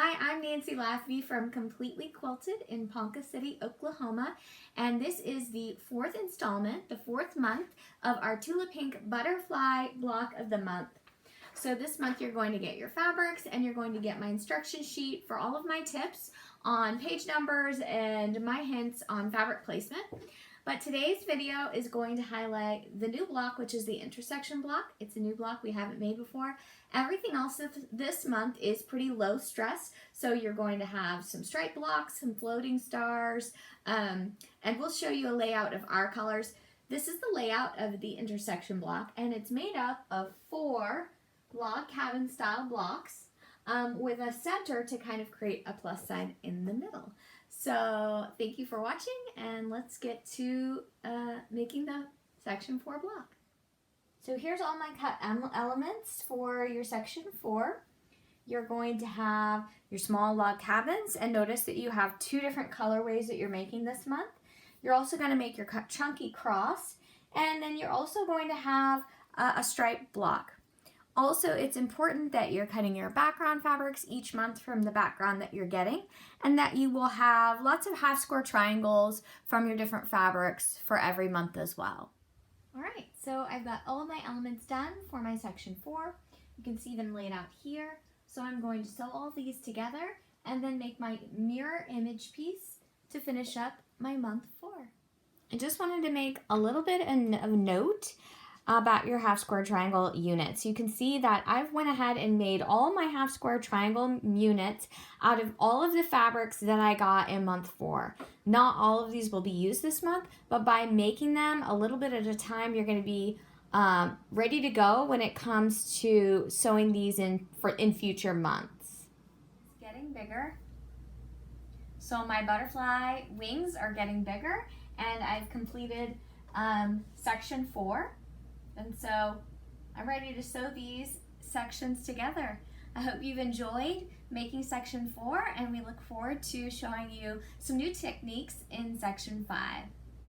Hi, I'm Nancy Lafby from Completely Quilted in Ponca City, Oklahoma, and this is the fourth installment, the fourth month of our Tula Pink Butterfly Block of the Month. So this month you're going to get your fabrics and you're going to get my instruction sheet for all of my tips on page numbers and my hints on fabric placement. But today's video is going to highlight the new block, which is the intersection block. It's a new block we haven't made before. Everything else this month is pretty low stress. So you're going to have some stripe blocks, some floating stars, and we'll show you a layout of our colors. This is the layout of the intersection block, and it's made up of 4 log cabin style blocks with a center to kind of create a plus sign in the middle. So thank you for watching, and let's get to making the section 4 block. So here's all my cut elements for your section 4. You're going to have your small log cabins, and notice that you have 2 different colorways that you're making this month. You're also going to make your chunky cross, and then you're also going to have a stripe block. Also, it's important that you're cutting your background fabrics each month from the background that you're getting, and that you will have lots of half square triangles from your different fabrics for every month as well. All right, so I've got all of my elements done for my section 4. You can see them laid out here. So I'm going to sew all these together and then make my mirror image piece to finish up my month 4. I just wanted to make a little bit of note about your half square triangle units. You can see that I've went ahead and made all my half square triangle units out of all of the fabrics that I got in month 4. Not all of these will be used this month, but by making them a little bit at a time, you're going to be ready to go when it comes to sewing these in future months. It's getting bigger. So my butterfly wings are getting bigger, and I've completed section 4. And so I'm ready to sew these sections together. I hope you've enjoyed making section 4, and we look forward to showing you some new techniques in section 5.